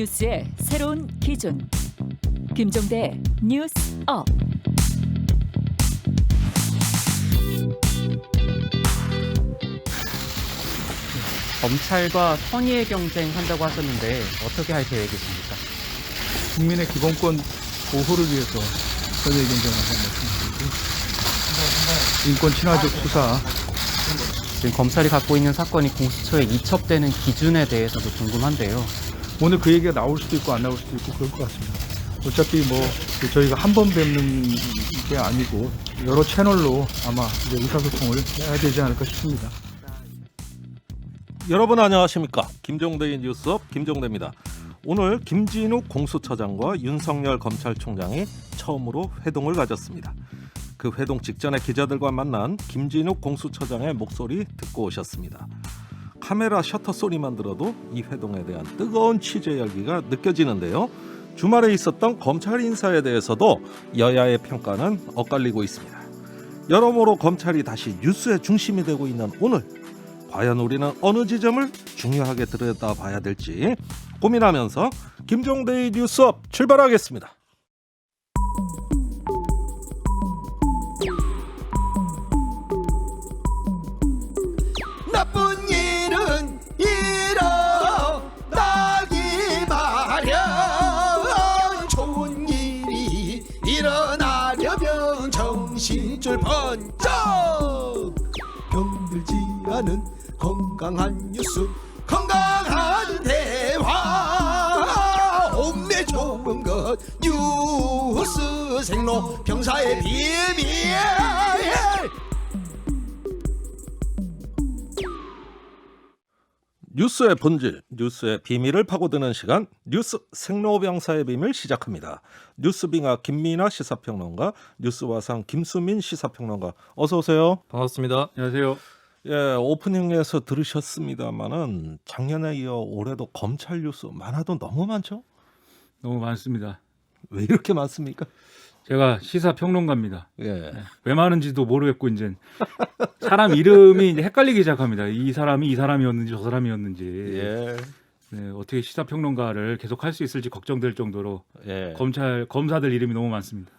뉴스의 새로운 기준. 김종대 뉴스업. 검찰과 선의의 경쟁한다고 하셨는데 어떻게 할 계획이십니까? 국민의 기본권 보호를 위해서 선의 경쟁을 한다는 말씀이시고, 인권 친화적 수사. 지금 검찰이 갖고 있는 사건이 공수처에 이첩되는 기준에 대해서도 궁금한데요. 오늘 그 얘기가 나올 수도 있고 안 나올 수도 있고 그럴 것 같습니다. 어차피 저희가 한 번 뵙는 게 아니고 여러 채널로 아마 이제 의사소통을 해야 되지 않을까 싶습니다. 여러분 안녕하십니까? 김종대의 뉴스업 김종대입니다. 오늘 김진욱 공수처장과 윤석열 검찰총장이 처음으로 회동을 가졌습니다. 그 회동 직전에 기자들과 만난 김진욱 공수처장의 목소리 듣고 오셨습니다. 카메라 셔터 소리만 들어도 이 회동에 대한 뜨거운 취재 열기가 느껴지는데요. 주말에 있었던 검찰 인사에 대해서도 여야의 평가는 엇갈리고 있습니다. 여러모로 검찰이 다시 뉴스의 중심이 되고 있는 오늘, 과연 우리는 어느 지점을 중요하게 들여다봐야 될지 고민하면서 김종대의 뉴스업 출발하겠습니다. 나쁜 일은 일어나기 마련, 좋은 일이 일어나려면 정신줄 번쩍, 병들지 않은 건강한 뉴스, 건강한 대화, 옴내 좋은 것 뉴스 생로 병사의 비밀. 뉴스의 본질, 뉴스의 비밀을 파고드는 시간, 뉴스 생로병사의 비밀 시작합니다. 뉴스빙하 김민아 시사평론가, 뉴스화상 김수민 시사평론가, 어서 오세요. 반갑습니다. 안녕하세요. 예, 오프닝에서 들으셨습니다마는 작년에 이어 올해도 검찰 뉴스 많아도 너무 많죠? 너무 많습니다. 왜 이렇게 많습니까? 제가 시사평론가입니다. 예. 왜 많은지도 모르겠고 이제 사람 이름이 이제 헷갈리기 시작합니다. 이 사람이 이 사람이었는지 저 사람이었는지. 예. 네, 어떻게 시사평론가를 계속 할 수 있을지 걱정될 정도로 예. 검사들 이름이 너무 많습니다.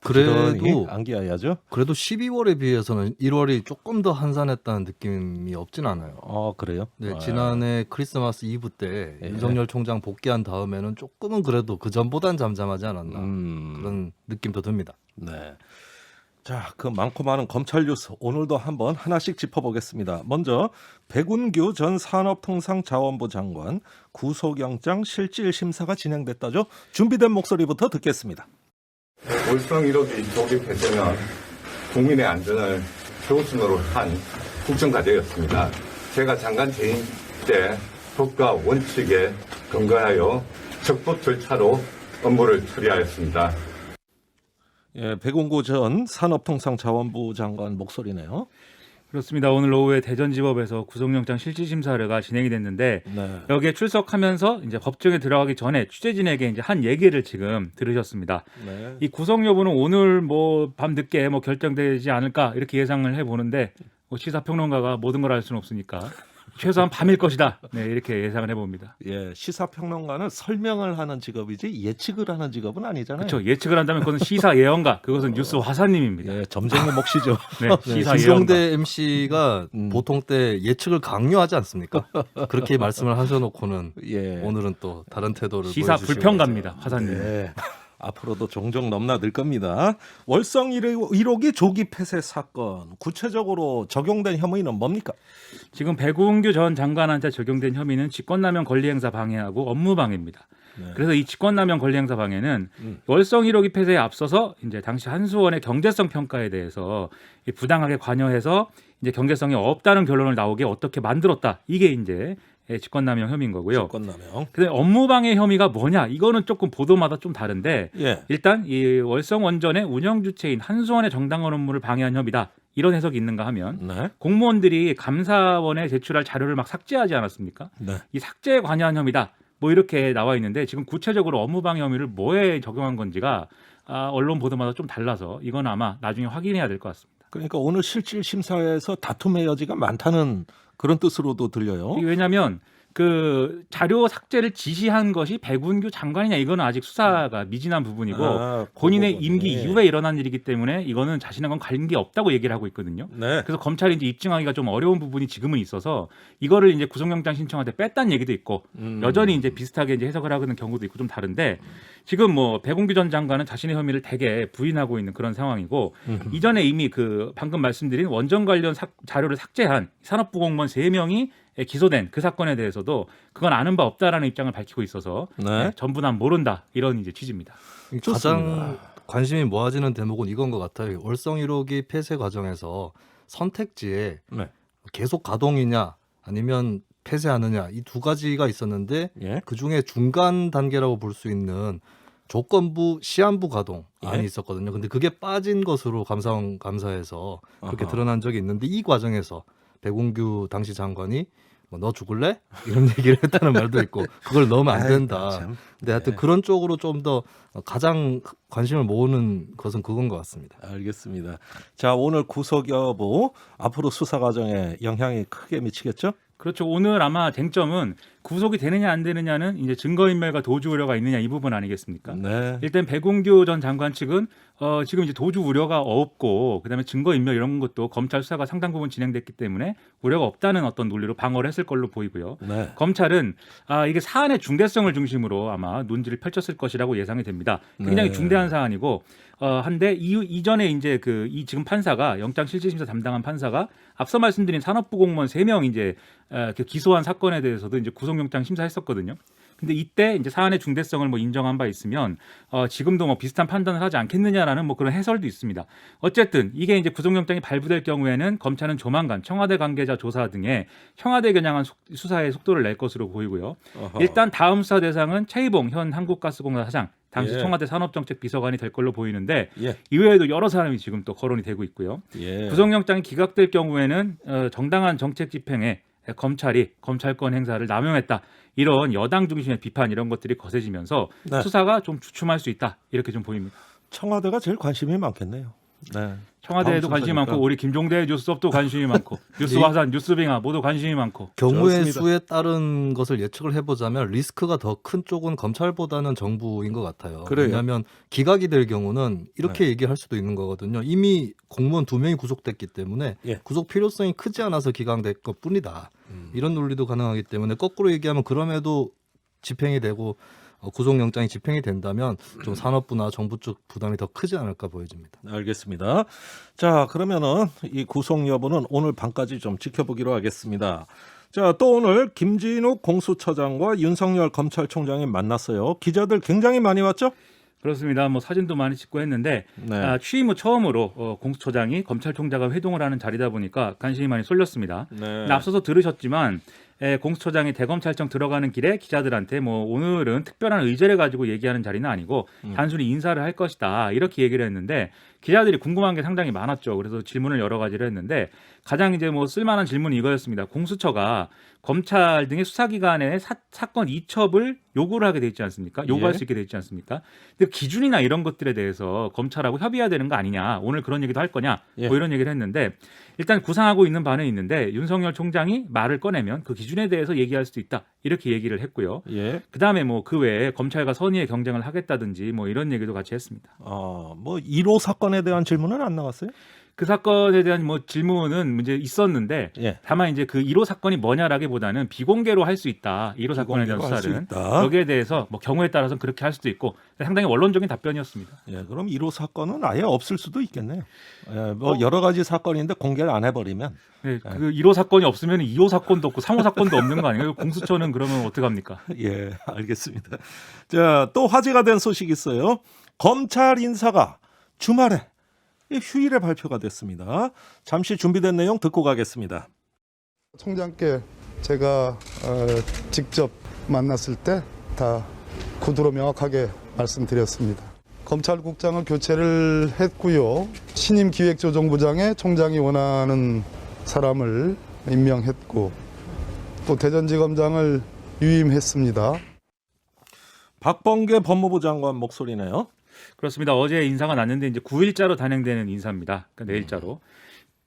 그래도 안기해야죠. 그래도 12월에 비해서는 1월이 조금 더 한산했다는 느낌이 없진 않아요. 그래요? 네, 지난해 크리스마스 이브 때 예. 윤석열 총장 복귀한 다음에는 조금은 그래도 그 전보단 잠잠하지 않았나 그런 느낌도 듭니다. 네. 자, 그 많고 많은 검찰 뉴스 오늘도 한번 하나씩 짚어보겠습니다. 먼저 백운규 전 산업통상자원부 장관 구속영장 실질 심사가 진행됐다죠. 준비된 목소리부터 듣겠습니다. 월성 1호기 조기 폐쇄는 국민의 안전을 최우선으로 한 국정과제였습니다. 제가 장관 재임 때 법과 원칙에 근거하여 적법 절차로 업무를 처리하였습니다. 예, 백운구 전 산업통상자원부 장관 목소리네요. 그렇습니다. 오늘 오후에 대전지법에서 구속영장 실질심사가 진행이 됐는데 네. 여기에 출석하면서 이제 법정에 들어가기 전에 취재진에게 이제 한 얘기를 지금 들으셨습니다. 네. 이 구속 여부는 오늘 밤 늦게 결정되지 않을까 이렇게 예상을 해보는데 시사평론가가 모든 걸 알 수는 없으니까 최소한 밤일 것이다. 네, 이렇게 예상을 해봅니다. 예, 시사평론가는 설명을 하는 직업이지 예측을 하는 직업은 아니잖아요. 그렇죠. 예측을 한다면 그것은 시사 예언가, 그것은 뉴스 화사님입니다. 예, 점쟁이 몫이죠. 네, 시사 예언가. 김종대 MC가 보통 때 예측을 강요하지 않습니까? 그렇게 말씀을 하셔놓고는 예. 오늘은 또 다른 태도를 시사 보여주시고 불평가입니다. 화사님. 네. 앞으로도 종종 넘나들 겁니다. 월성 1호기 조기 폐쇄 사건 구체적으로 적용된 혐의는 뭡니까? 지금 백운규 전 장관한테 적용된 혐의는 직권남용 권리행사 방해하고 업무방해입니다. 네. 그래서 이 직권남용 권리행사 방해는 월성 1호기 폐쇄에 앞서서 이제 당시 한수원의 경제성 평가에 대해서 부당하게 관여해서 이제 경제성이 없다는 결론을 나오게 어떻게 만들었다. 이게 이제 직권남용 혐의인 거고요. 직권남용. 근데 업무방해 혐의가 뭐냐? 이거는 조금 보도마다 좀 다른데 예. 일단 이 월성 원전의 운영 주체인 한수원의 정당한 업무를 방해한 혐의다. 이런 해석이 있는가 하면 네. 공무원들이 감사원에 제출할 자료를 막 삭제하지 않았습니까? 네. 이 삭제에 관여한 혐의다. 이렇게 나와 있는데 지금 구체적으로 업무방해 혐의를 뭐에 적용한 건지가 언론 보도마다 좀 달라서 이건 아마 나중에 확인해야 될 것 같습니다. 그러니까 오늘 실질 심사에서 다툼의 여지가 많다는 그런 뜻으로도 들려요. 왜냐하면 그 자료 삭제를 지시한 것이 백운규 장관이냐 이거는 아직 수사가 미진한 부분이고 본인의 임기 이후에 일어난 일이기 때문에 이거는 자신과 관계 없다고 얘기를 하고 있거든요. 네. 그래서 검찰이 이제 입증하기가 좀 어려운 부분이 지금은 있어서 이거를 이제 구속영장 신청할 때 뺐다는 얘기도 있고 여전히 이제 비슷하게 이제 해석을 하는 경우도 있고 좀 다른데 지금 뭐 백운규 전 장관은 자신의 혐의를 대개 부인하고 있는 그런 상황이고 이전에 이미 그 방금 말씀드린 원전 관련 자료를 삭제한 산업부 공무원 3명이 기소된 그 사건에 대해서도 그건 아는 바 없다라는 입장을 밝히고 있어서 네. 전부 다 모른다 이런 이제 취지입니다. 가장 관심이 모아지는 대목은 이건 것 같아요. 월성 1호기 폐쇄 과정에서 선택지에 네. 계속 가동이냐 아니면 폐쇄하느냐 이 두 가지가 있었는데 예. 그 중에 중간 단계라고 볼 수 있는 조건부 시한부 가동안이 예. 있었거든요. 근데 그게 빠진 것으로 감사에서 그렇게 아하. 드러난 적이 있는데 이 과정에서 백운규 당시 장관이 뭐 너 죽을래? 이런 얘기를 했다는 말도 있고 그걸 넣으면 안 된다. 참. 근데 하여튼 네. 그런 쪽으로 좀 더 가장 관심을 모으는 것은 그건 것 같습니다. 알겠습니다. 자, 오늘 구속 여부 앞으로 수사 과정에 영향이 크게 미치겠죠? 그렇죠. 오늘 아마 쟁점은 구속이 되느냐 안 되느냐는 이제 증거인멸과 도주 우려가 있느냐 이 부분 아니겠습니까? 네. 일단 백운규 전 장관 측은 지금 이제 도주 우려가 없고 그다음에 증거인멸 이런 것도 검찰 수사가 상당 부분 진행됐기 때문에 우려가 없다는 어떤 논리로 방어를 했을 걸로 보이고요. 네. 검찰은 이게 사안의 중대성을 중심으로 아마 논지를 펼쳤을 것이라고 예상이 됩니다. 굉장히 네. 중대한 사안이고 한데 이전에 이제 이 지금 판사가 영장실질심사 담당한 판사가 앞서 말씀드린 산업부 공무원 3명 이제 그 기소한 사건에 대해서도 이제 구속영장 심사했었거든요. 근데 이때 이제 사안의 중대성을 뭐 인정한 바 있으면 지금도 뭐 비슷한 판단을 하지 않겠느냐라는 뭐 그런 해설도 있습니다. 어쨌든 이게 이제 구속영장이 발부될 경우에는 검찰은 조만간 청와대 관계자 조사 등의 청와대 겨냥한 수사의 속도를 낼 것으로 보이고요. 어허. 일단 다음 수사 대상은 최이봉 현 한국가스공사 사장 당시 예. 청와대 산업정책비서관이 될 걸로 보이는데 예. 이외에도 여러 사람이 지금 또 거론이 되고 있고요. 예. 구속영장이 기각될 경우에는 정당한 정책 집행에 검찰이 검찰권 행사를 남용했다. 이런 여당 중심의 비판 이런 것들이 거세지면서 네. 수사가 좀 주춤할 수 있다. 이렇게 좀 보입니다. 청와대가 제일 관심이 많겠네요. 네. 청와대에도 다음 관심이 순서니까. 많고 우리 김종대 뉴스업도 관심이 많고 뉴스화산, 뉴스빙하 모두 관심이 많고 경우의 좋습니다. 수에 따른 것을 예측을 해보자면 리스크가 더 큰 쪽은 검찰보다는 정부인 것 같아요. 그래요? 왜냐하면 기각이 될 경우는 이렇게 얘기할 수도 있는 거거든요. 이미 공무원 2명이 구속됐기 때문에 예. 구속 필요성이 크지 않아서 기각될 것뿐이다. 이런 논리도 가능하기 때문에 거꾸로 얘기하면 그럼에도 집행이 되고 구속영장이 집행이 된다면 좀 산업부나 정부 쪽 부담이 더 크지 않을까 보여집니다. 알겠습니다. 자, 그러면은 이 구속 여부는 오늘 밤까지 좀 지켜보기로 하겠습니다. 자, 또 오늘 김진욱 공수처장과 윤석열 검찰총장이 만났어요. 기자들 굉장히 많이 왔죠? 그렇습니다. 뭐 사진도 많이 찍고 했는데 네. 취임 후 처음으로 공수처장이 검찰총장과 회동을 하는 자리다 보니까 관심이 많이 쏠렸습니다. 네. 근데 앞서서 들으셨지만 공수처장이 대검찰청 들어가는 길에 기자들한테 뭐 오늘은 특별한 의제를 가지고 얘기하는 자리는 아니고 단순히 인사를 할 것이다 이렇게 얘기를 했는데 기자들이 궁금한 게 상당히 많았죠. 그래서 질문을 여러 가지를 했는데 가장 이제 뭐 쓸만한 질문이 이거였습니다. 공수처가 검찰 등의 수사기관의 사건 이첩을 요구를 하게 돼 있지 않습니까? 요구할 예. 수 있게 돼 있지 않습니까? 근데 기준이나 이런 것들에 대해서 검찰하고 협의해야 되는 거 아니냐? 오늘 그런 얘기도 할 거냐? 예. 뭐 이런 얘기를 했는데 일단 구상하고 있는 바는 있는데 윤석열 총장이 말을 꺼내면 그 기준에 대해서 얘기할 수도 있다. 이렇게 얘기를 했고요. 예. 그다음에 뭐 그 외에 검찰과 선의의 경쟁을 하겠다든지 뭐 이런 얘기도 같이 했습니다. 뭐 1호 사건에 대한 질문은 안 나왔어요? 그 사건에 대한 뭐 질문은 이제 있었는데 예. 다만 이제 그 1호 사건이 뭐냐라기보다는 비공개로 할 수 있다. 1호 사건에 대한 비공개로 할수 수사는 있다. 여기에 대해서 뭐 경우에 따라서는 그렇게 할 수도 있고 상당히 원론적인 답변이었습니다. 예, 그럼 1호 사건은 아예 없을 수도 있겠네요. 예, 뭐 여러 가지 사건인데 공개를 안 해버리면 네, 그 1호 사건이 없으면 2호 사건도 없고 3호 사건도 없는 거 아니에요? 공수처는 그러면 어떡합니까? 예, 알겠습니다. 자, 또 화제가 된 소식이 있어요. 검찰 인사가 주말에 휴일에 발표가 됐습니다. 잠시 준비된 내용 듣고 가겠습니다. 총장께 제가 직접 만났을 때 다 구두로 명확하게 말씀드렸습니다. 검찰국장을 교체를 했고요. 신임 기획조정부장에 총장이 원하는 사람을 임명했고 또 대전지검장을 유임했습니다. 박범계 법무부 장관 목소리네요. 그렇습니다. 어제 인사가 났는데 이제 9일자로 단행되는 인사입니다. 그러니까 내일자로.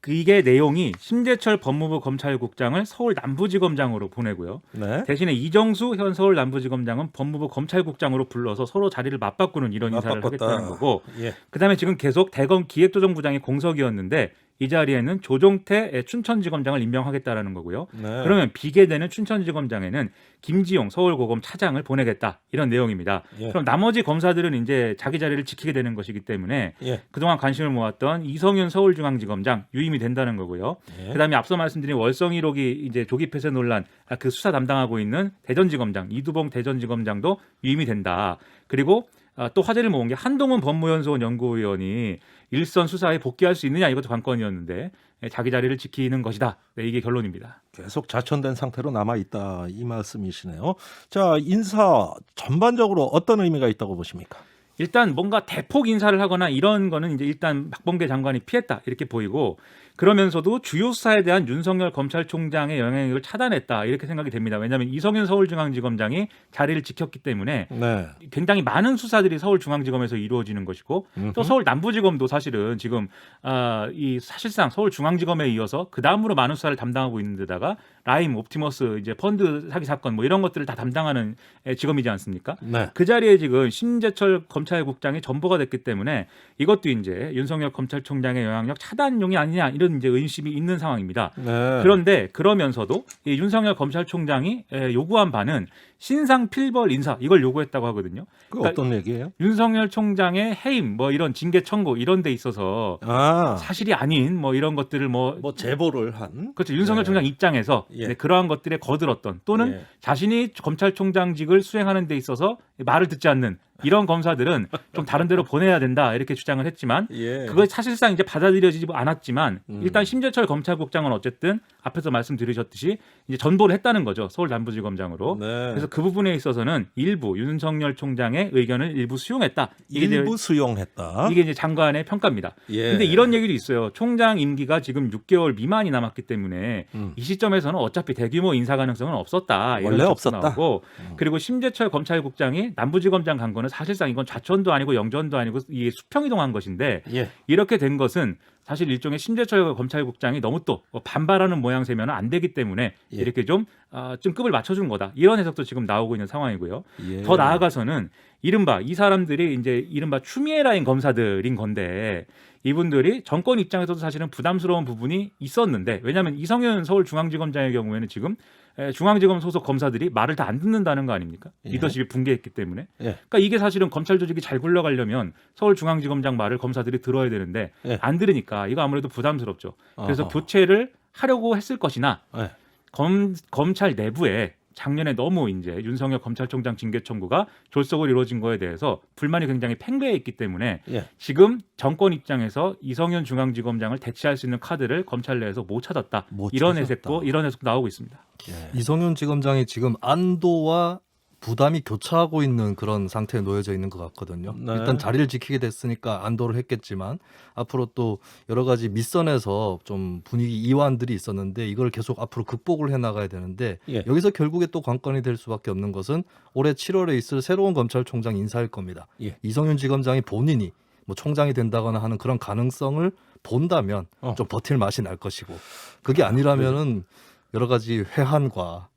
이게 내용이 심재철 법무부 검찰국장을 서울 남부지검장으로 보내고요. 네. 대신에 이정수 현 서울 남부지검장은 법무부 검찰국장으로 불러서 서로 자리를 맞바꾸는 이런 인사를 맞바꿨다. 하겠다는 거고. 예. 그다음에 지금 계속 대검 기획조정부장이 공석이었는데 이 자리에는 조종태 춘천지검장을 임명하겠다라는 거고요. 네. 그러면 비게 되는 춘천지검장에는 김지용 서울고검 차장을 보내겠다 이런 내용입니다. 예. 그럼 나머지 검사들은 이제 자기 자리를 지키게 되는 것이기 때문에 예. 그동안 관심을 모았던 이성윤 서울중앙지검장 유임이 된다는 거고요. 예. 그다음에 앞서 말씀드린 월성 1호기 이제 조기 폐쇄 논란 그 수사 담당하고 있는 대전지검장 이두봉 대전지검장도 유임이 된다. 그리고 또 화제를 모은 게 한동훈 법무연수원 연구위원이 일선 수사에 복귀할 수 있느냐 이것도 관건이었는데 자기 자리를 지키는 것이다. 네, 이게 결론입니다. 계속 자천된 상태로 남아 있다 이 말씀이시네요. 자, 인사 전반적으로 어떤 의미가 있다고 보십니까? 일단 뭔가 대폭 인사를 하거나 이런 거는 이제 일단 박범계 장관이 피했다 이렇게 보이고 그러면서도 주요 수사에 대한 윤석열 검찰총장의 영향력을 차단했다 이렇게 생각이 됩니다. 왜냐하면 이성윤 서울중앙지검장이 자리를 지켰기 때문에 네. 굉장히 많은 수사들이 서울중앙지검에서 이루어지는 것이고 또 서울 남부지검도 사실은 지금 이 사실상 서울중앙지검에 이어서 그 다음으로 많은 수사를 담당하고 있는 데다가 라임, 옵티머스 이제 펀드 사기 사건 뭐 이런 것들을 다 담당하는 지검이지 않습니까? 네. 그 자리에 지금 심재철 검찰국장이 전보가 됐기 때문에 이것도 이제 윤석열 검찰총장의 영향력 차단용이 아니냐 이런 이제 의심이 있는 상황입니다. 네. 그런데 그러면서도 이 윤석열 검찰총장이 요구한 바는 신상 필벌 인사 이걸 요구했다고 하거든요. 그 그러니까 어떤 얘기예요? 윤석열 총장의 해임 뭐 이런 징계 청구 이런 데 있어서 사실이 아닌 뭐 이런 것들을 뭐 제보를 한 그렇죠. 윤석열 총장 입장에서 예. 네, 그러한 것들에 거들었던 또는 예. 자신이 검찰총장직을 수행하는 데 있어서 말을 듣지 않는 이런 검사들은 좀 다른 데로 보내야 된다 이렇게 주장을 했지만 예. 그거 사실상 이제 받아들여지지 않았지만 일단 심재철 검찰국장은 어쨌든 앞에서 말씀드리셨듯이 이제 전보를 했다는 거죠. 서울 남부지검장으로. 네. 그래서 그 부분에 있어서는 일부 윤석열 총장의 의견을 일부 수용했다. 이게 일부 이제, 수용했다. 이게 이제 장관의 평가입니다. 예. 근데 이런 얘기도 있어요. 총장 임기가 지금 6개월 미만이 남았기 때문에 이 시점에서는 어차피 대규모 인사 가능성은 없었다. 이런 원래 적도 없었다. 나오고 그리고 심재철 검찰국장이 남부지검장 간 거는 사실상 이건 좌천도 아니고 영전도 아니고 이게 수평 이동한 것인데 예. 이렇게 된 것은 사실 일종의 심재철 검찰국장이 너무 또 반발하는 모양새면 안 되기 때문에 예. 이렇게 좀 급을 맞춰준 거다. 이런 해석도 지금 나오고 있는 상황이고요. 예. 더 나아가서는 이른바 이 사람들이 이제 이른바 추미애 라인 검사들인 건데 이분들이 정권 입장에서도 사실은 부담스러운 부분이 있었는데 왜냐하면 이성윤 서울중앙지검장의 경우에는 지금 중앙지검 소속 검사들이 말을 다 안 듣는다는 거 아닙니까? 예. 리더십이 붕괴했기 때문에. 예. 그러니까 이게 사실은 검찰 조직이 잘 굴러가려면 서울중앙지검장 말을 검사들이 들어야 되는데 예. 안 들으니까 이거 아무래도 부담스럽죠. 그래서 어허. 교체를 하려고 했을 것이나 예. 검찰 내부에 작년에 너무 이제 윤석열 검찰총장 징계 청구가 졸속으로 이루어진 거에 대해서 불만이 굉장히 팽배해 있기 때문에 예. 지금 정권 입장에서 이성윤 중앙지검장을 대체할 수 있는 카드를 검찰 내에서 못 찾았다. 못 이런 찾았다. 이런 해석도 나오고 있습니다. 예. 이성윤 지검장이 지금 안도와 부담이 교차하고 있는 그런 상태에 놓여져 있는 것 같거든요. 네. 일단 자리를 지키게 됐으니까 안도를 했겠지만 앞으로 또 여러 가지 밑선에서 좀 분위기 이완들이 있었는데 이걸 계속 앞으로 극복을 해나가야 되는데 예. 여기서 결국에 또 관건이 될 수밖에 없는 것은 올해 7월에 있을 새로운 검찰총장 인사일 겁니다. 예. 이성윤 지검장이 본인이 뭐 총장이 된다거나 하는 그런 가능성을 본다면 좀 버틸 맛이 날 것이고 그게 아니라면은 여러 가지 회한과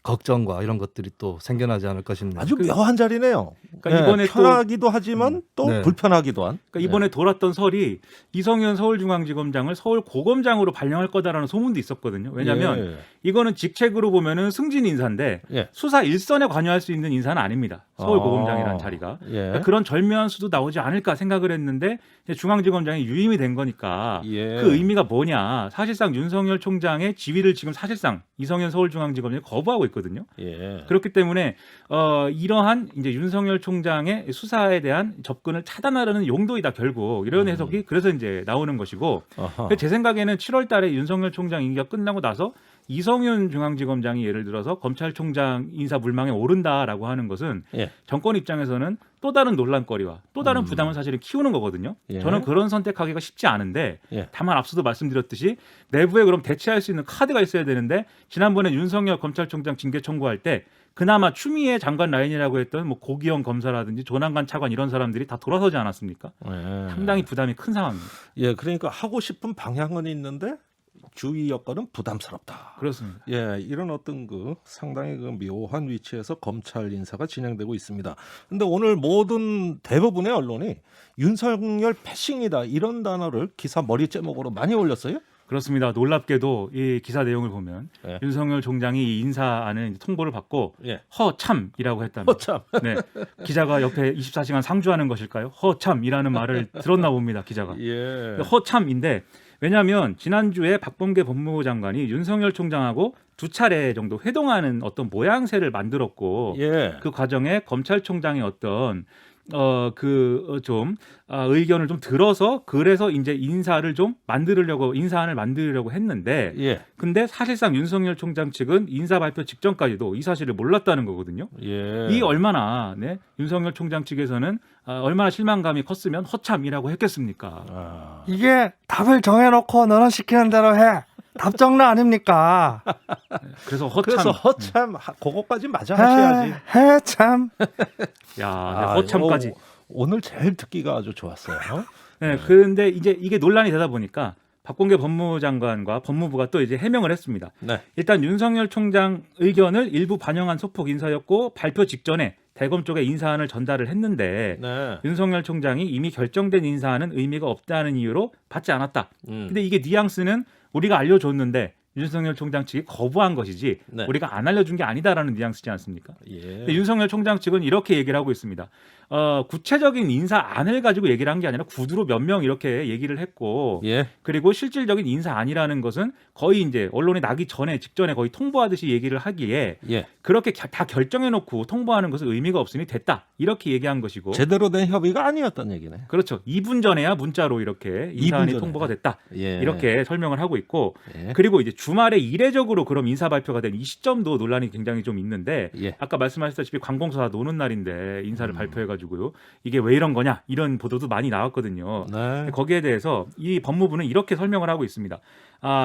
걱정과 이런 것들이 또 생겨나지 않을까 싶네요. 아주 묘한 자리네요. 그러니까 이번에 또 편하기도 하지만 또 네. 불편하기도 한. 그러니까 이번에 돌았던 설이 이성윤 서울중앙지검장을 서울고검장으로 발령할 거다라는 소문도 있었거든요. 왜냐하면 이거는 직책으로 보면은 승진 인사인데 예. 수사 일선에 관여할 수 있는 인사는 아닙니다. 서울고검장이라는 자리가. 예. 그러니까 그런 절묘한 수도 나오지 않을까 생각을 했는데 중앙지검장이 유임이 된 거니까 예. 그 의미가 뭐냐. 사실상 윤석열 총장의 지위를 지금 사실상 이성윤 서울중앙지검장이 거부하고 있거든요. 예. 그렇기 때문에 이러한 이제 윤석열 총장의 수사에 대한 접근을 차단하려는 용도이다 결국 이런 해석이 그래서 이제 나오는 것이고 아하. 제 생각에는 7월달에 윤석열 총장 임기가 끝나고 나서 이성윤 중앙지검장이 예를 들어서 검찰총장 인사 물망에 오른다라고 하는 것은 예. 정권 입장에서는 또 다른 논란거리와 또 다른 부담을 사실은 키우는 거거든요. 예. 저는 그런 선택하기가 쉽지 않은데 예. 다만 앞서도 말씀드렸듯이 내부에 그럼 대체할 수 있는 카드가 있어야 되는데 지난번에 윤석열 검찰총장 징계 청구할 때 그나마 추미애 장관 라인이라고 했던 뭐 고기영 검사라든지 조남관 차관 이런 사람들이 다 돌아서지 않았습니까? 예. 상당히 부담이 큰 상황입니다. 예, 그러니까 하고 싶은 방향은 있는데 주위 여건은 부담스럽다. 그렇습니다. 예, 이런 어떤 그 상당히 그 묘한 위치에서 검찰 인사가 진행되고 있습니다. 근데 오늘 모든 대부분의 언론이 윤석열 패싱이다 이런 단어를 기사 머리 제목으로 많이 올렸어요. 그렇습니다. 놀랍게도 이 기사 내용을 보면 예. 윤석열 총장이 이 인사안을 통보를 받고 예. 허참이라고 했답니다. 참. 네, 기자가 옆에 24시간 상주하는 것일까요? 허참이라는 말을 들었나 봅니다. 기자가. 예. 허참인데 왜냐하면 지난주에 박범계 법무부 장관이 윤석열 총장하고 두 차례 정도 회동하는 어떤 모양새를 만들었고 예. 그 과정에 검찰총장의 어떤 의견을 좀 들어서 그래서 이제 인사안을 만들려고 했는데 예. 근데 사실상 윤석열 총장 측은 인사 발표 직전까지도 이 사실을 몰랐다는 거거든요. 예. 이 얼마나 윤석열 총장 측에서는 얼마나 실망감이 컸으면 허참이라고 했겠습니까? 아. 이게 답을 정해놓고 너는 시키는 대로 해. 답정너 아닙니까? 그래서 허참. 그래서 허참 그거까지 맞아 하셔야지. 해참. 야, 아, 허참까지. 오늘 제일 듣기가 아주 좋았어요. 네, 그런데 이제 이게 논란이 되다 보니까 박범계 법무부 장관과 법무부가 또 이제 해명을 했습니다. 네. 일단 윤석열 총장 의견을 일부 반영한 소폭 인사였고 발표 직전에 대검 쪽에 인사안을 전달을 했는데 네. 윤석열 총장이 이미 결정된 인사안은 의미가 없다는 이유로 받지 않았다. 근데 이게 뉘앙스는 우리가 알려줬는데 윤석열 총장 측이 거부한 것이지 네. 우리가 안 알려준 게 아니다라는 뉘앙스지 않습니까? 예. 근데 윤석열 총장 측은 이렇게 얘기를 하고 있습니다. 구체적인 인사안을 가지고 얘기를 한 게 아니라 구두로 몇 명 이렇게 얘기를 했고 예. 그리고 실질적인 인사안이라는 것은 거의 이제 언론에 나기 직전에 거의 통보하듯이 얘기를 하기에 예. 그렇게 다 결정해놓고 통보하는 것은 의미가 없으니 됐다 이렇게 얘기한 것이고 제대로 된 협의가 아니었던 얘기네. 그렇죠. 2분 전에야 문자로 이렇게 인사안이 전에. 통보가 됐다 예. 이렇게 설명을 하고 있고 예. 그리고 이제 주말에 이례적으로 그럼 인사 발표가 된 이 시점도 논란이 굉장히 좀 있는데 예. 아까 말씀하셨다시피 관공서 다 노는 날인데 인사를 발표해가지고요 이게 왜 이런 거냐 이런 보도도 많이 나왔거든요. 네. 거기에 대해서 이 법무부는 이렇게 설명을 하고 있습니다.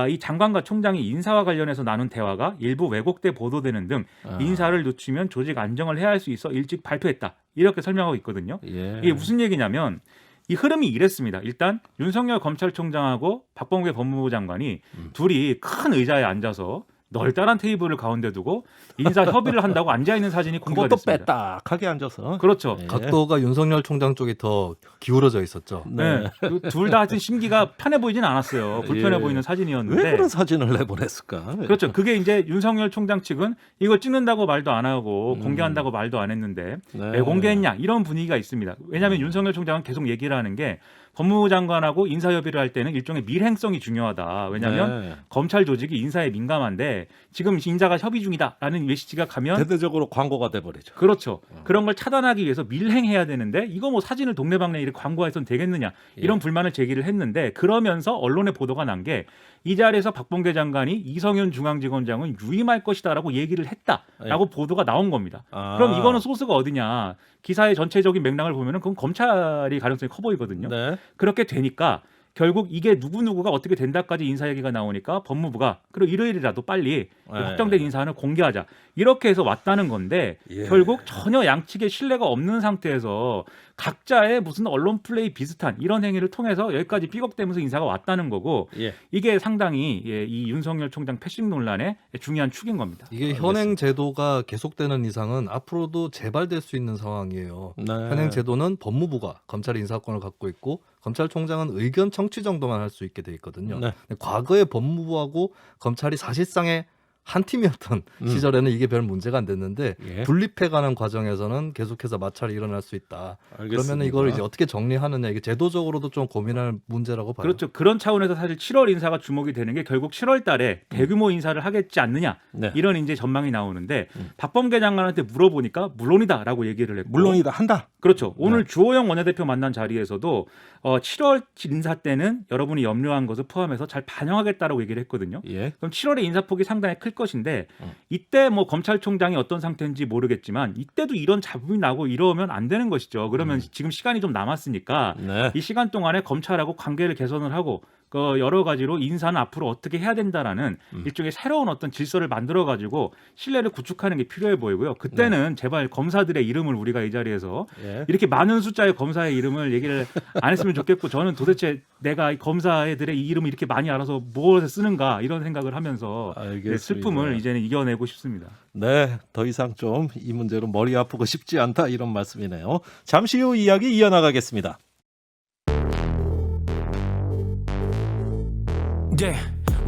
이 장관과 총장이 인사와 관련해서 나눈 대화가 일부 왜곡돼 보도되는 등 인사를 놓치면 조직 안정을 해야 할 수 있어 일찍 발표했다 이렇게 설명하고 있거든요. 예. 이게 무슨 얘기냐면 이 흐름이 이랬습니다. 일단 윤석열 검찰총장하고 박범계 법무부 장관이 둘이 큰 의자에 앉아서 널따란 테이블을 가운데 두고 인사 협의를 한다고 앉아있는 사진이 공개가 그것도 됐습니다. 빼딱하게 앉아서. 그렇죠. 예. 각도가 윤석열 총장 쪽이 더 기울어져 있었죠. 네. 둘 다 하여튼 심기가 편해 보이진 않았어요. 불편해 예. 보이는 사진이었는데. 왜 그런 사진을 내보냈을까? 그렇죠. 그게 이제 윤석열 총장 측은 이걸 찍는다고 말도 안 하고 공개한다고 말도 안 했는데 네. 왜 공개했냐 이런 분위기가 있습니다. 왜냐하면 윤석열 총장은 계속 얘기를 하는 게 법무부 장관하고 인사협의를 할 때는 일종의 밀행성이 중요하다. 왜냐하면 네. 검찰 조직이 인사에 민감한데 지금 인사가 협의 중이다라는 메시지가 가면 대대적으로 광고가 돼버리죠. 그렇죠. 그런 걸 차단하기 위해서 밀행해야 되는데 이거 뭐 사진을 동네방네 이렇게 광고해서는 되겠느냐 이런 불만을 제기를 했는데 그러면서 언론의 보도가 난 게 이 자리에서 박범계 장관이 이성윤 중앙지검장은 유임할 것이다라고 얘기를 했다라고 보도가 나온 겁니다. 그럼 이거는 소스가 어디냐? 기사의 전체적인 맥락을 보면은 그건 검찰이 가능성이 커 보이거든요. 네. 그렇게 되니까 결국 이게 누구누구가 어떻게 된다까지 인사 얘기가 나오니까 법무부가 그리고 일요일이라도 빨리 확정된 인사안을 공개하자 이렇게 해서 왔다는 건데 예. 결국 전혀 양측의 신뢰가 없는 상태에서 각자의 무슨 언론 플레이 비슷한 이런 행위를 통해서 여기까지 삐걱대면서 인사가 왔다는 거고 예. 이게 상당히 이 윤석열 총장 패싱 논란의 중요한 축인 겁니다. 이게 현행 제도가 계속되는 이상은 앞으로도 재발될 수 있는 상황이에요. 네. 현행 제도는 법무부가 검찰의 인사권을 갖고 있고 검찰총장은 의견 청취 정도만 할 수 있게 돼 있거든요. 네. 과거에 법무부하고 검찰이 사실상의 한 팀이었던 시절에는 이게 별 문제가 안 됐는데 예. 분립해가는 과정에서는 계속해서 마찰이 일어날 수 있다. 알겠습니다. 그러면 이걸 이제 어떻게 정리하느냐 이게 제도적으로도 좀 고민할 문제라고 봐요. 그렇죠. 그런 차원에서 사실 7월 인사가 주목이 되는 게 결국 7월 달에 대규모 인사를 하겠지 않느냐 네. 이런 이제 전망이 나오는데 박범계 장관한테 물어보니까 물론이다라고 얘기를 했고 물론이다 한다. 그렇죠. 오늘 주호영 원내대표 만난 자리에서도 7월 인사 때는 여러분이 염려한 것을 포함해서 잘 반영하겠다라고 얘기를 했거든요. 예. 그럼 7월에 인사폭이 상당히 클 것인데 이때 뭐 검찰총장이 어떤 상태인지 모르겠지만 이때도 이런 잡음이 나고 이러면 안 되는 것이죠. 그러면 지금 시간이 좀 남았으니까 네. 이 시간 동안에 검찰하고 관계를 개선을 하고 그 여러 가지로 인사는 앞으로 어떻게 해야 된다라는 일종의 새로운 어떤 질서를 만들어 가지고 신뢰를 구축하는 게 필요해 보이고요. 그때는 제발 검사들의 이름을 우리가 이 자리에서 예. 이렇게 많은 숫자의 검사의 이름을 얘기를 안 했으면 좋겠고 저는 도대체 내가 이 검사들의 이 이름을 이렇게 많이 알아서 무엇에 쓰는가 이런 생각을 하면서 알겠습니다. 슬픔을 이제는 이겨내고 싶습니다. 네, 더 이상 좀 이 문제로 머리 아프고 싶지 않다 이런 말씀이네요. 잠시 후 이야기 이어나가겠습니다.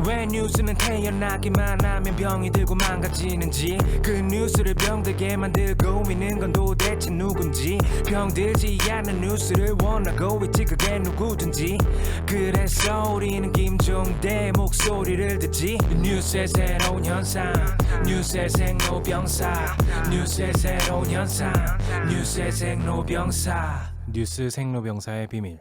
왜 뉴스는 태어나기만 하면 병이 들고 망가지는지 그 뉴스를 병들게 만들고 있는 건 도대체 누군지 병들지 않는 뉴스를 원하고 있지 그게 누구든지 그래서 우리는 김종대 목소리를 듣지 뉴스의 새로운 현상 뉴스의 생로병사 뉴스의 새로운 현상 뉴스의 생로병사 뉴스 생로병사의 비밀.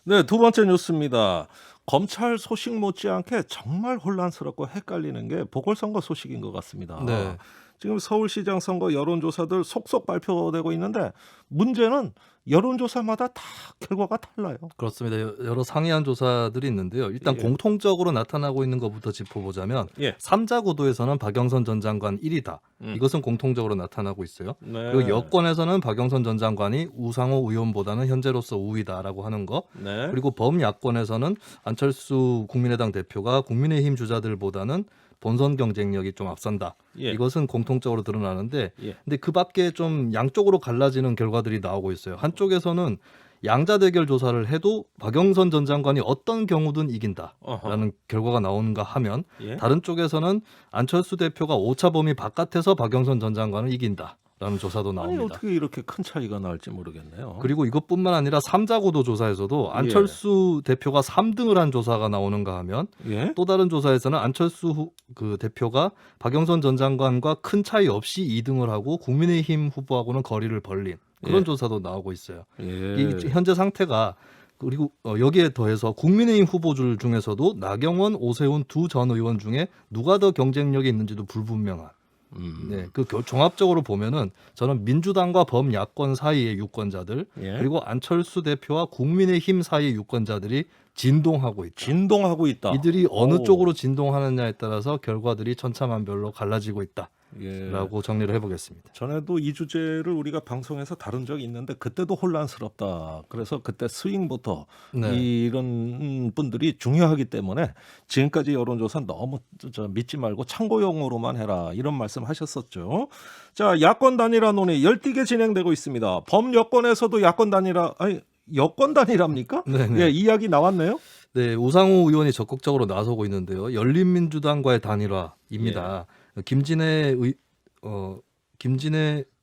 네, 두 번째 뉴스입니다. 검찰 소식 못지않게 정말 혼란스럽고 헷갈리는 게 보궐선거 소식인 것 같습니다. 네. 지금 서울시장 선거 여론조사들 속속 발표되고 있는데 문제는 여론조사마다 다 결과가 달라요. 그렇습니다. 여러 상이한 조사들이 있는데요. 일단 예. 공통적으로 나타나고 있는 것부터 짚어보자면 예. 3자 구도에서는 박영선 전 장관 1위다. 이것은 공통적으로 나타나고 있어요. 네. 그리고 여권에서는 박영선 전 장관이 우상호 의원보다는 현재로서 우위다라고 하는 거. 네. 그리고 범야권에서는 안철수 국민의당 대표가 국민의힘 주자들보다는 본선 경쟁력이 좀 앞선다. 예. 이것은 공통적으로 드러나는데 예. 근데 그 밖에 좀 양쪽으로 갈라지는 결과들이 나오고 있어요. 한쪽에서는 양자 대결 조사를 해도 박영선 전 장관이 어떤 경우든 이긴다라는 어허. 결과가 나오는가 하면 예. 다른 쪽에서는 안철수 대표가 오차 범위 바깥에서 박영선 전 장관을 이긴다라는 조사도 아니 나옵니다. 어떻게 이렇게 큰 차이가 날지 모르겠네요. 그리고 이것뿐만 아니라 3자 구도 조사에서도 안철수 대표가 3등을 한 조사가 나오는가 하면 예? 또 다른 조사에서는 안철수 그 대표가 박영선 전 장관과 큰 차이 없이 2등을 하고 국민의힘 후보하고는 거리를 벌린 그런 예. 조사도 나오고 있어요. 예. 이 현재 상태가 그리고 여기에 더해서 국민의힘 후보들 중에서도 나경원, 오세훈 두 전 의원 중에 누가 더 경쟁력이 있는지도 불분명한. 네, 그 종합적으로 보면은 저는 민주당과 범야권 사이의 유권자들 예. 그리고 안철수 대표와 국민의힘 사이의 유권자들이 진동하고 있다. 진동하고 있다. 이들이 어느 오. 쪽으로 진동하느냐에 따라서 결과들이 천차만별로 갈라지고 있다라고 예. 정리를 해보겠습니다. 전에도 이 주제를 우리가 방송에서 다룬 적이 있는데 그때도 혼란스럽다. 그래서 그때 스윙부터 네. 이런 분들이 중요하기 때문에 지금까지 여론조사 너무 믿지 말고 참고용으로만 해라. 이런 말씀하셨었죠. 자, 야권 단일화 논의 열띠게 진행되고 있습니다. 범여권에서도 야권 단일화 아니 여권 단일화입니까? 네네. 예, 이야기 나왔네요. 네, 우상호 의원이 적극적으로 나서고 있는데요. 열린민주당과의 단일화입니다. 김진애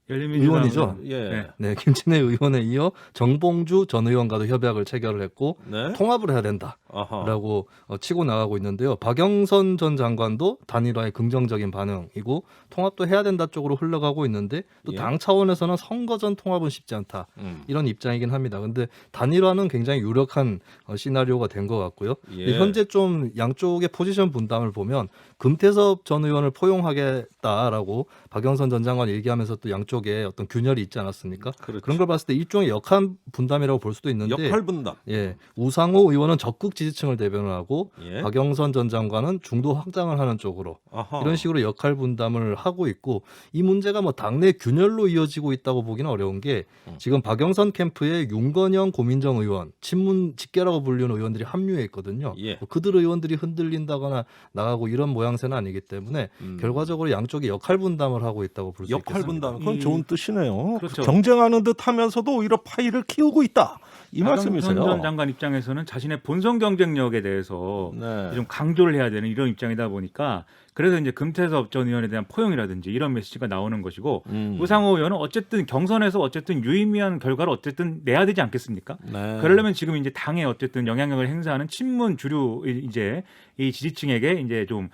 의원이죠. 예. 네, 김진애 의원에 이어 정봉주 전 의원과도 협약을 체결을 했고 네. 통합을 해야 된다라고 아하. 치고 나가고 있는데요. 박영선 전 장관도 단일화에 긍정적인 반응이고 통합도 해야 된다 쪽으로 흘러가고 있는데 또 예. 당 차원에서는 선거 전 통합은 쉽지 않다. 이런 입장이긴 합니다. 근데 단일화는 굉장히 유력한 시나리오가 된 것 같고요. 예. 현재 좀 양쪽의 포지션 분담을 보면 금태섭 전 의원을 포용하겠다라고 박영선 전 장관이 얘기하면서 또 양쪽에 어떤 균열이 있지 않았습니까? 그렇죠. 그런 걸 봤을 때 일종의 역할 분담이라고 볼 수도 있는데 역할 분담. 예, 우상호 의원은 적극 지지층을 대변을 하고 예. 박영선 전 장관은 중도 확장을 하는 쪽으로 아하. 이런 식으로 역할 분담을 하고 있고 이 문제가 뭐 당내 균열로 이어지고 있다고 보기는 어려운 게 지금 박영선 캠프에 윤건영, 고민정 의원, 친문 직계라고 불리는 의원들이 합류해 있거든요. 예. 뭐 그들 의원들이 흔들린다거나 나가고 이런 모양새는 아니기 때문에 결과적으로 양쪽이 역할 분담을 하고 있다고 볼 수 있겠습니다. 역할 분담. 그건 좋은 뜻이네요. 그렇죠. 경쟁하는 듯하면서도 오히려 파이를 키우고 있다. 이 말씀이세요. 박영선 전 장관 입장에서는 자신의 본선 경쟁력에 대해서 네. 좀 강조를 해야 되는 이런 입장이다 보니까 그래서 이제 금태섭 전 의원에 대한 포용이라든지 이런 메시지가 나오는 것이고 우상호 의원은 어쨌든 경선에서 어쨌든 유의미한 결과를 어쨌든 내야 되지 않겠습니까? 네. 그러려면 지금 이제 당에 어쨌든 영향력을 행사하는 친문 주류 이제 이 지지층에게 이제 좀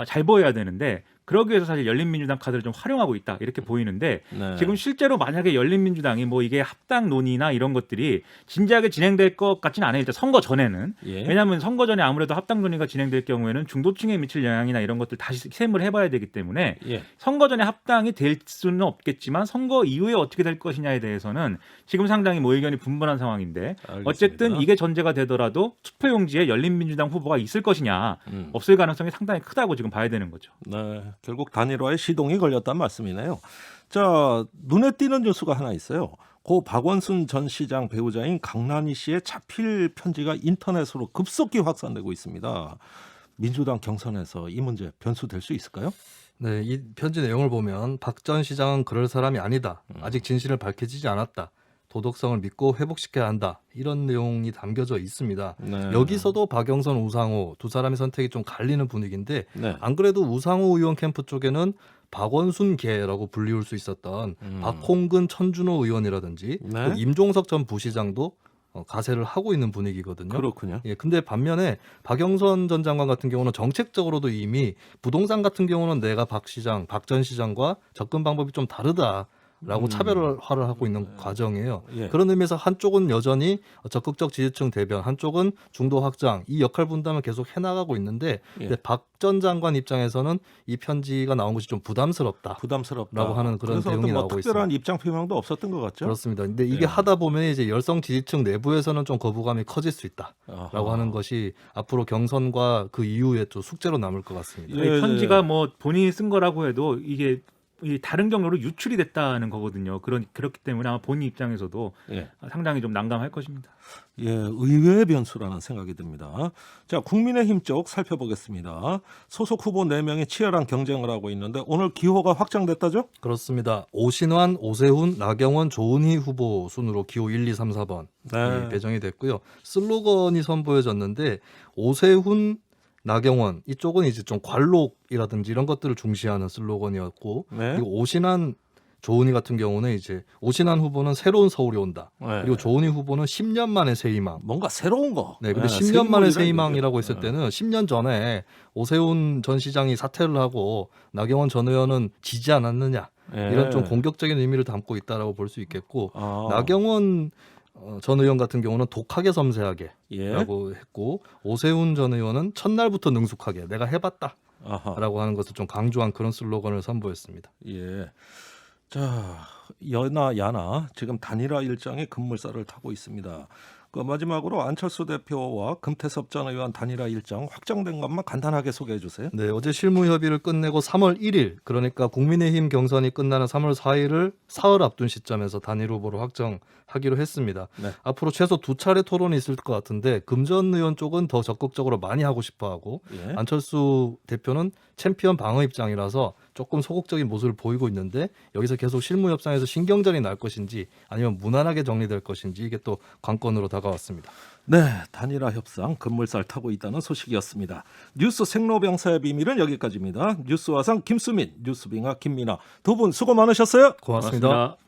잘 보여야 되는데 그러기 위해서 사실 열린민주당 카드를 좀 활용하고 있다 이렇게 보이는데 네. 지금 실제로 만약에 열린민주당이 뭐 이게 합당 논의나 이런 것들이 진작 진지하게 진행될 것 같지는 않아요. 일단 선거 전에는. 예. 왜냐하면 선거 전에 아무래도 합당 논의가 진행될 경우에는 중도층에 미칠 영향이나 이런 것들 다시 셈을 해봐야 되기 때문에 예. 선거 전에 합당이 될 수는 없겠지만 선거 이후에 어떻게 될 것이냐에 대해서는 지금 상당히 뭐 의견이 분분한 상황인데 알겠습니다. 어쨌든 이게 전제가 되더라도 투표용지에 열린민주당 후보가 있을 것이냐 음. 없을 가능성이 상당히 크다고 지금 봐야 되는 거죠. 네, 결국 단일화에 시동이 걸렸단 말씀이네요. 자, 눈에 띄는 뉴스가 하나 있어요. 고 박원순 전 시장 배우자인 강란희 씨의 자필 편지가 인터넷으로 급속히 확산되고 있습니다. 민주당 경선에서 이 문제 변수될 수 있을까요? 네, 이 편지 내용을 보면 박 전 시장은 그럴 사람이 아니다. 아직 진실을 밝혀지지 않았다. 도덕성을 믿고 회복시켜야 한다. 이런 내용이 담겨져 있습니다. 네. 여기서도 박영선, 우상호 두 사람의 선택이 좀 갈리는 분위기인데 네. 안 그래도 우상호 의원 캠프 쪽에는 박원순계라고 불리울 수 있었던 박홍근, 천준호 의원이라든지 네. 또 임종석 전 부시장도 가세를 하고 있는 분위기거든요. 그렇군요. 예, 근데 반면에 박영선 전 장관 같은 경우는 정책적으로도 이미 부동산 같은 경우는 내가 박 전 시장과 접근 방법이 좀 다르다라고 차별화를 하고 있는 과정이에요. 예. 그런 의미에서 한쪽은 여전히 적극적 지지층 대변, 한쪽은 중도 확장, 이 역할 분담을 계속 해나가고 있는데 예. 박 전 장관 입장에서는 이 편지가 나온 것이 좀 부담스럽다. 부담스럽다라고 하는 그런 그래서 내용이 어떤 나오고 특별한 입장 표명도 없었던 것 같죠? 그렇습니다. 근데 이게 예. 하다 보면 이제 열성 지지층 내부에서는 좀 거부감이 커질 수 있다라고 아하. 하는 것이 앞으로 경선과 그 이후에 또 숙제로 남을 것 같습니다. 예. 이 편지가 뭐 본인이 쓴 거라고 해도 이게 이 다른 경로로 유출이 됐다는 거거든요. 그렇기 때문에 아마 본인 입장에서도 예. 상당히 좀 난감할 것입니다. 예, 의외의 변수라는 생각이 듭니다. 자, 국민의힘 쪽 살펴보겠습니다. 소속 후보 4명이 치열한 경쟁을 하고 있는데 오늘 기호가 확정됐다죠? 그렇습니다. 오신환, 오세훈, 나경원, 조은희 후보 순으로 기호 1, 2, 3, 4번 네. 배정이 됐고요. 슬로건이 선보여졌는데 오세훈, 나경원 이쪽은 이제 좀 관록이라든지 이런 것들을 중시하는 슬로건이었고 네. 그리고 오신환, 조은희 같은 경우는 이제 오신환 후보는 새로운 서울이 온다. 네. 그리고 조은희 후보는 10년 만에 새 희망. 뭔가 새로운 거. 네, 근데 네, 10년 만에 새 인물이라는 희망이라고 거죠. 했을 때는 10년 전에 오세훈 전 시장이 사퇴를 하고 나경원 전 의원은 지지 않았느냐 예. 이런 좀 공격적인 의미를 담고 있다라고 볼 수 있겠고 아. 나경원 전 의원 같은 경우는 독하게 섬세하게라고 예. 했고 오세훈 전 의원은 첫날부터 능숙하게 내가 해봤다라고 아하. 하는 것을 좀 강조한 그런 슬로건을 선보였습니다. 예. 자, 여나 야나 지금 단일화 일정이 급물살을 타고 있습니다. 그 마지막으로 안철수 대표와 금태섭 전 의원 단일화 일정 확정된 것만 간단하게 소개해 주세요. 네, 어제 실무 협의를 끝내고 3월 1일 그러니까 국민의힘 경선이 끝나는 3월 4일을 사흘 앞둔 시점에서 단일 후보로 확정하기로 했습니다. 네. 앞으로 최소 2차례 토론이 있을 것 같은데 금 전 의원 쪽은 더 적극적으로 많이 하고 싶어하고 예. 안철수 대표는 챔피언 방어 입장이라서 조금 소극적인 모습을 보이고 있는데 여기서 계속 실무 협상에서 신경전이 날 것인지 아니면 무난하게 정리될 것인지 이게 또 관건으로 다가왔습니다. 네, 단일화 협상 급물살 타고 있다는 소식이었습니다. 뉴스 생로병사의 비밀은 여기까지입니다. 뉴스화상 김수민, 뉴스빙하 김민아 두 분 수고 많으셨어요. 고맙습니다. 고맙습니다.